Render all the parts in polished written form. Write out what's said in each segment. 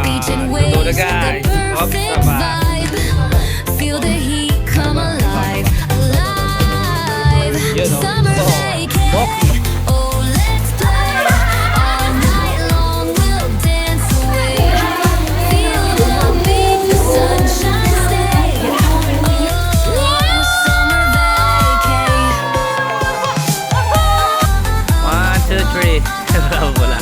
Beach and waves with the perfect vibe. Feel the heat come alive, alive. Summer vacation. Oh, let's play all night long. We'll dance away. Feel the beat, the sunshine stay. Oh, summer vacation. 1, 2, 3. Wala.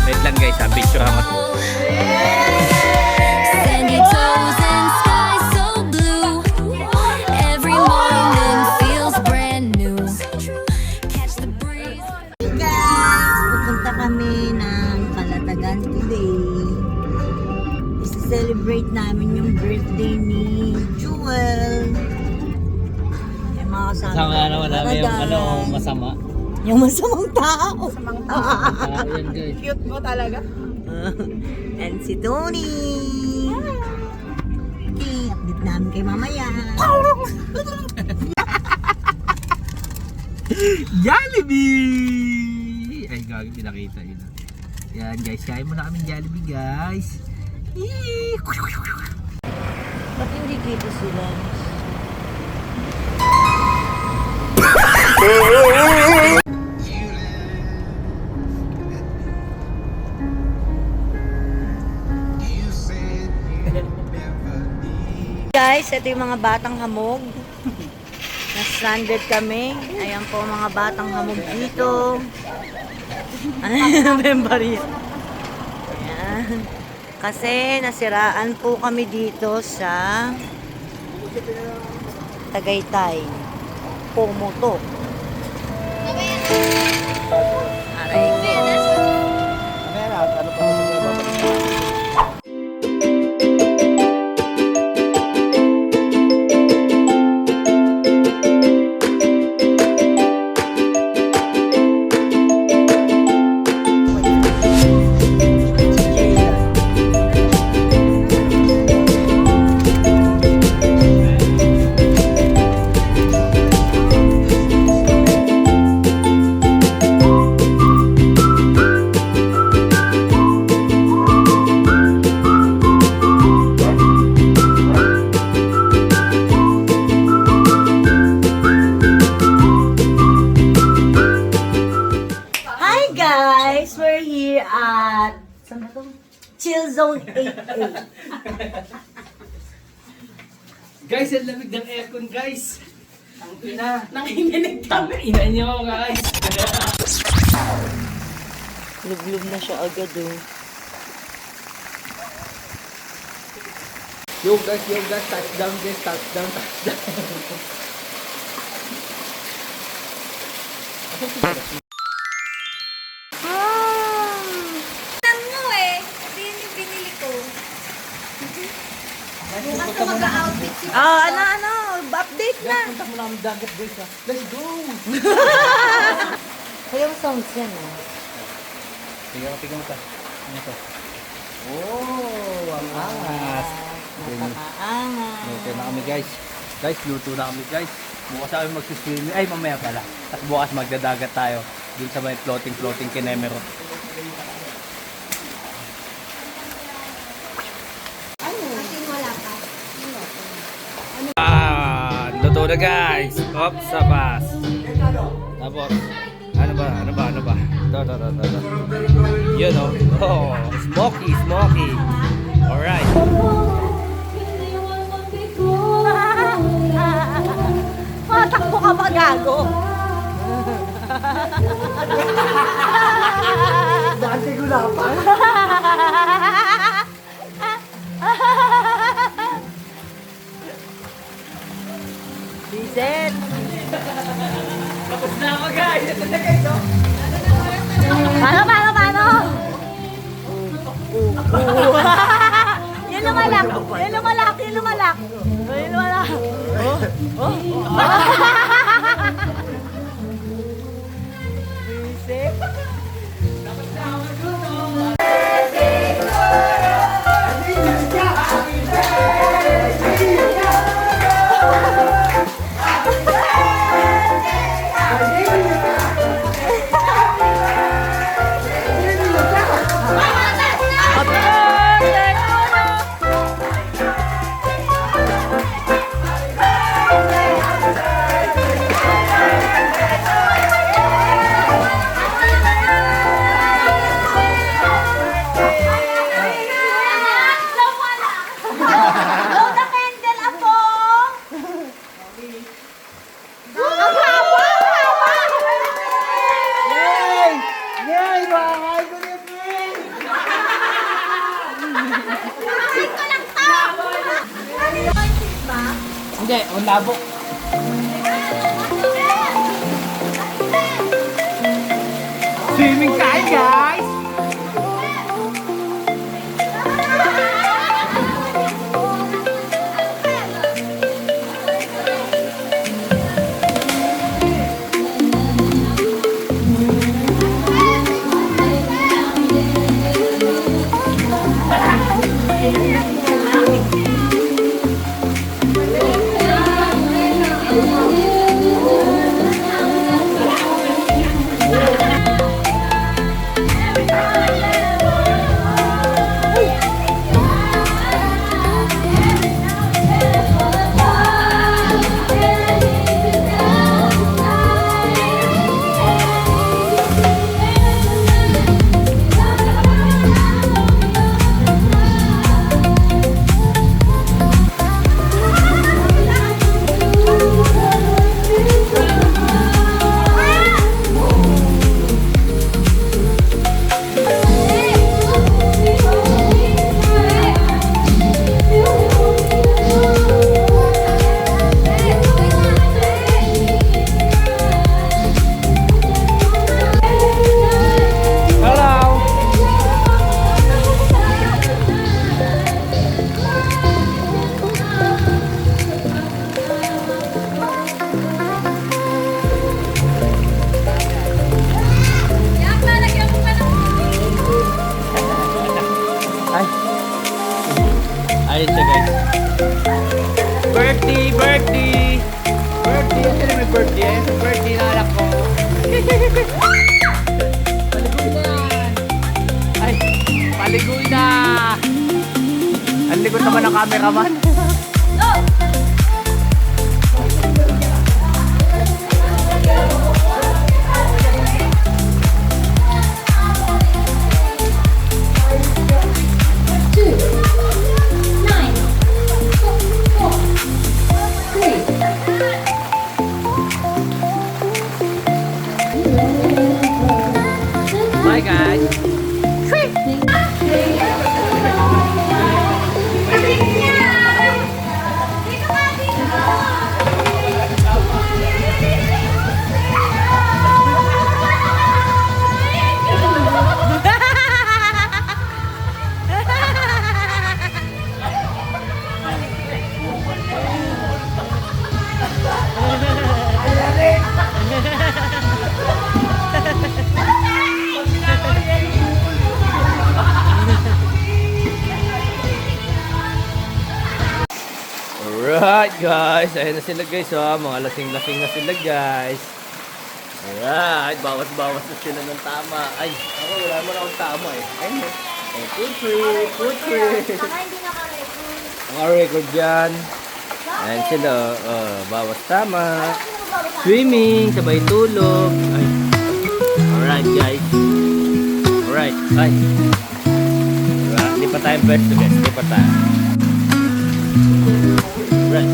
Wait lang guys, picture ako. Sandy toes and sky so blue. Every morning feels brand new. Catch the breeze. Guys, pupunta kami ng Kalatagan today. I-celebrate namin yung birthday ni Jewel. May mga kasama. Sama naman namin yung masama. Yung masamang tao. Masamang tao. Yan guys. Cute mo talaga. And si Tony. Okay, update namin kay mamaya. Jollibee! Ay, gagi, pinakita yun. Yan guys, kain muna kami Jollibee guys. Ba't hindi kita sila? Guys, ito yung mga batang hamog. Na-stranded kami. Ayan po mga batang hamog dito. Member yan. Ayan. Kasi nasiraan po kami dito sa Tagaytay. Pomoto. Aray ko. Hi guys! We're here at saan ba to? Chill Zone 88. Guys, ang lamig ng aircon guys. Ang ina. Nanginginig Ang ina nyo guys. Lublub na siya agad oh. Yo guys, touchdown guys, touchdown. Mo eh. Ito yun yung binili ko. Bukas ka mag-outfit si Update na. Guys, punta mo namin dagat guys ha. Let's go! Kaya yung sounds yan oh. Tingnan mo ta. Ano to? Oh, ang angas. Napakaangas. Luto na kami guys. Guys, luto na kami guys. Bukas kami magsiswimming. Ay, mamaya pala. At bukas magdadagat tayo. Dun sa may floating Kinemero. Atin wala pa. Luto na guys. Hop, sa bus. Tapos, ano ba? Ito. Yun oh. Oh, smoky. Alright. Matakbo ka ba gago? Dante ko na pa. Vincent! Tapos na ako guys. Ito na guys oh. Paano? Yan lumalak. Vincent! Hindi, ang labo. Swimming tayo, guys! Ay. Ayun siya, guys. Birthday! Birthday! Birthday! Ano may birthday? Ayun sa birthday na anak ko. Paligoy na! Ay! Paligoy na! Ang likod naman ng cameraman. Bye, guys! Alright, guys, ayun na sila, guys, oh. Mga lasing-lasing na sila, guys. Alright, bawas-bawas na sila ng tama. Ay, ako wala mo na akong tama eh. Ayun eh. Oh, food free, food free. Mga record dyan. Ayun sila, oh, bawas tama. Swimming, sabay tulog. Ay. Alright, guys. Alright, ay. Alright, di pa tayo pwesto, guys. Di pa tayo. Alright.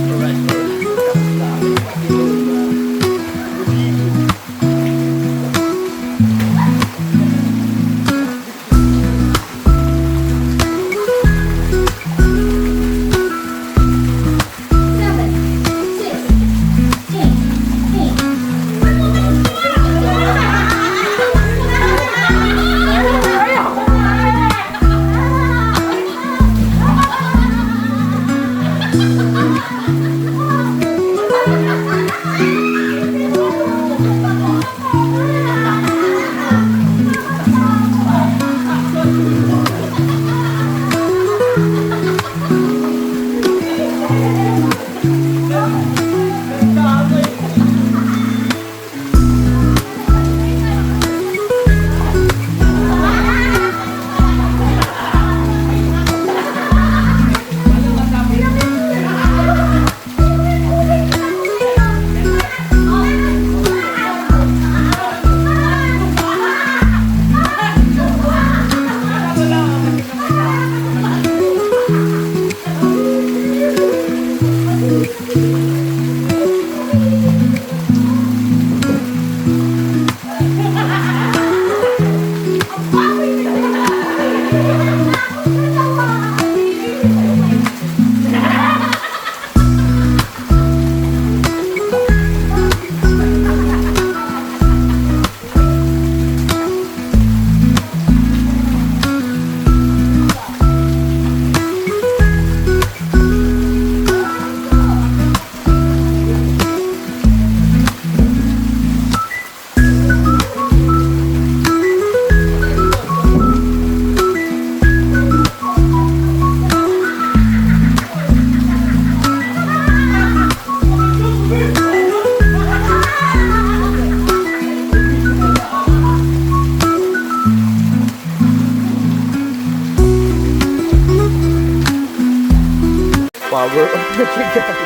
Power off na siya guys.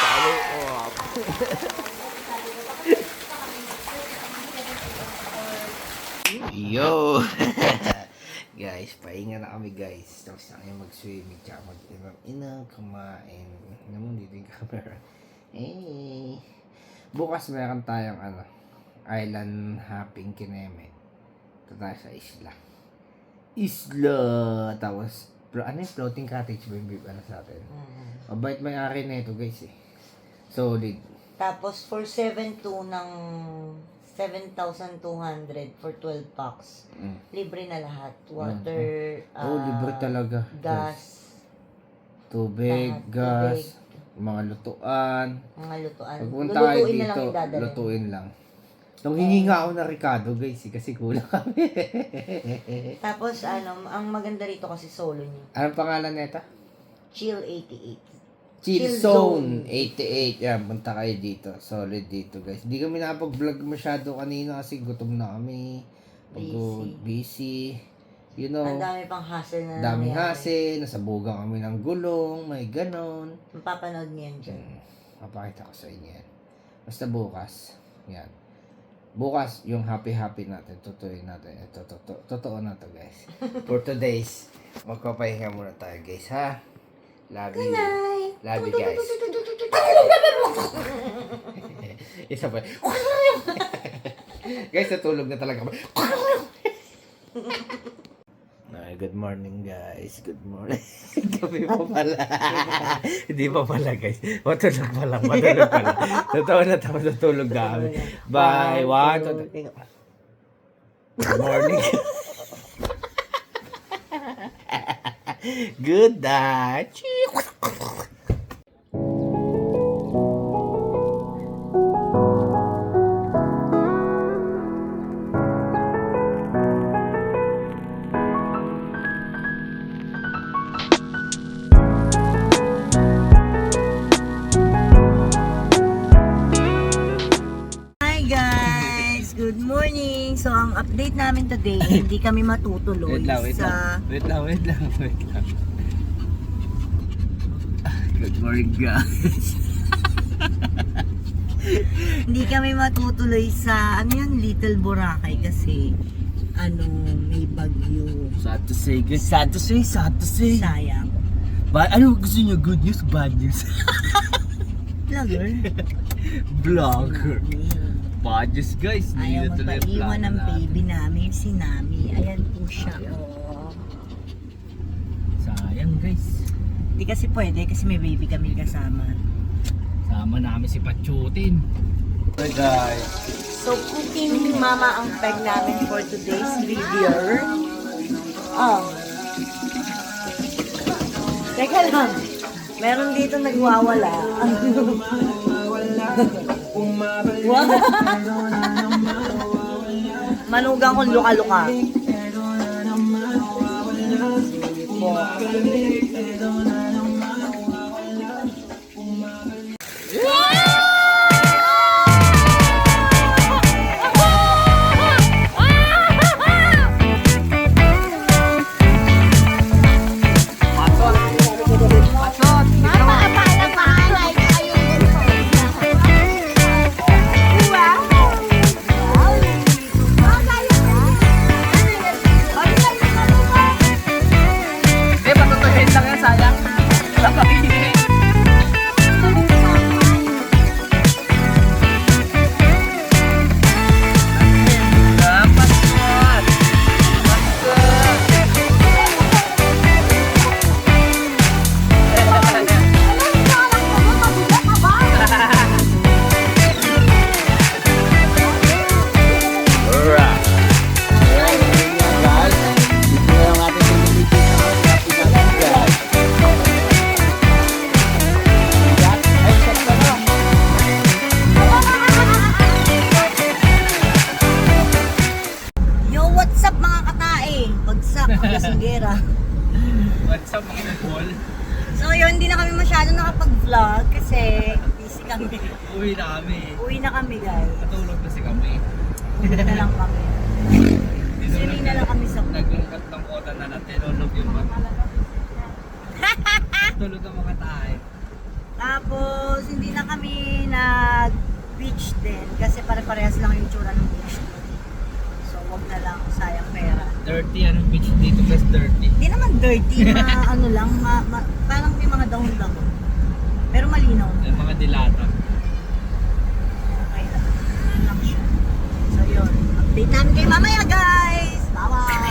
Power off. Yo! Guys, pahinga na kami guys. Tapos na kami mag-swimming. Tsaka mag-inang kumain. Naman dito yung camera. Eh. Bukas meron tayong island hopping Kineme. Ito tayo sa isla. Tapos, ano yung floating cottage ba yung sa atin? Mabait may-ari na ito guys eh. Solid. Tapos for 7,200 ng 7,200 for 12 packs. Libre na lahat. Water, Libre talaga. gas, Tubig, lahat, gas, mga lutuan. mga lutuan. Pagpunta kayo Lulutuin na lang dito, yung dadalhin. lutuin lang. Nung hihingi nga ako na Ricardo guys kasi kulang kami. Tapos ang maganda rito kasi solo niya. Anong pangalan neta? Chill 88. Chill Chill Zone 88. Yan, punta kayo dito. Solid dito guys. Hindi kami nakapag-vlog masyado kanina kasi gutom na kami. Pagod, busy. You know, Ang dami pang hassle na daming nangyayari. hassle. Nasa bugang kami ng gulong. May ganon. Mapapanood niyo yan dyan. Mapakita ko sa inyo yan. Basta bukas. Yan. Bukas, yung happy-happy natin. Tutuloy natin. Ito, totoo na to guys. For today's, magpapahinga muna tayo guys ha. Love you. Love you guys. Isa pa. Guys, natulog na talaga kami. Ay, good morning guys. Good morning. Gabi pa pala. Hindi pa pala guys. Matulog pa lang. Totoo na tapos natulog na kami. Bye. One, two, three. Good morning. Good night. Hi guys! Good morning! So ang update namin today, hindi kami matutuloy sa... Wait lang. Good morning guys. Hindi kami matutuloy sa Little Boracay kasi may bagyo. Sad to say guys. Sad to say. Sayang. Ano gusto niyo? Good news, bad news? Vlogger. Vlogger. Bad news guys. Ayaw Hindi na tuloy ang magpaiwan plano ng natin. baby namin, si Nami. Ayan po siya. Oh. Sayang guys. Hindi kasi pwede kasi may baby kami kasama. Sama namin si Pachutin. Hi guys. So cooking ni Mama ang peg namin for today's video. Oh. Teka lang. Meron dito nagwawala. Wow. Manugang kong luka-luka. What's up mga people? So yun, hindi na kami masyado nakapag-vlog kasi busy kami. Uwi na kami. Uwi na kami guys. Natulog na si kami. Uwi na lang kami. Swimming na lang kami sa pool. Naglungkat ng kota na natin. Tinulog yung mga. tulog ang mga tayo. Tapos, hindi na kami nag-beach din kasi pare-parehas lang yung tsura ng beach doon. So, wag na lang, sayang pera. 30, anong beach dito plus 30? Hindi naman dirty, ano lang, parang may mga dahon-dahon. Pero malinaw. Yung mga dilata. Okay lang. Yun lang siya. So, yun. Update namin kayo mamaya, guys! Bye-bye!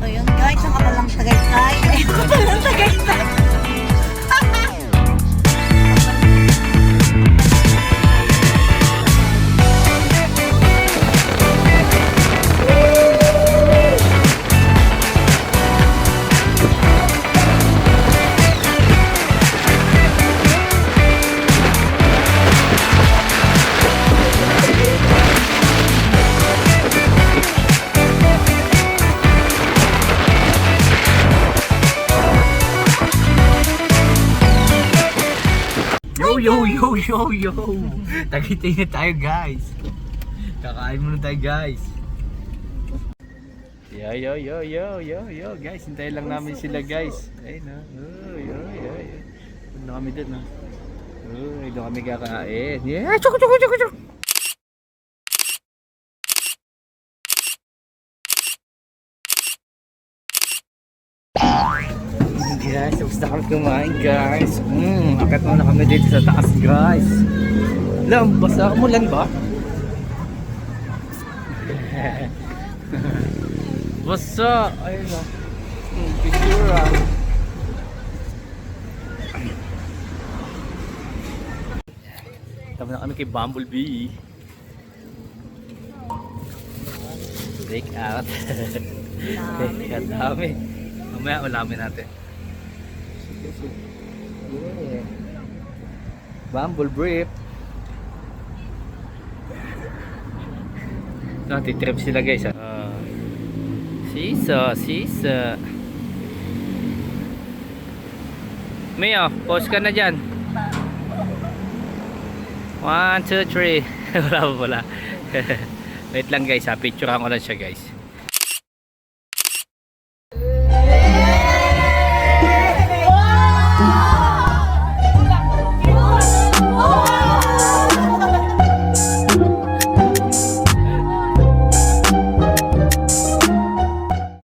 So yun guys, ang kapalang Tagaytay. Ang kapalang Tagaytay. Yo! Tagaytay na tayo guys. Kakain muna tayo guys. Yo guys, hintayin lang namin sila guys. Ayun na. Yo. Doon na kami doon na. Doon kami kakain. Yeah, chuk. Guys, tapos na kami kumain guys. Akit muna kami dito sa taas guys. Alam, basta umulan ba? Basta, ayun na. Picture ah. Tama na kami kay Bumblebee. Take out. Take out dami. Mamaya ulamin natin. Yeah. Bumble brief. Titrip sila guys. Sisa. Mio, pause ka na dyan. 1, 2, 3. Wala pa pala. Wait lang guys ha. Picturean ko lang siya guys.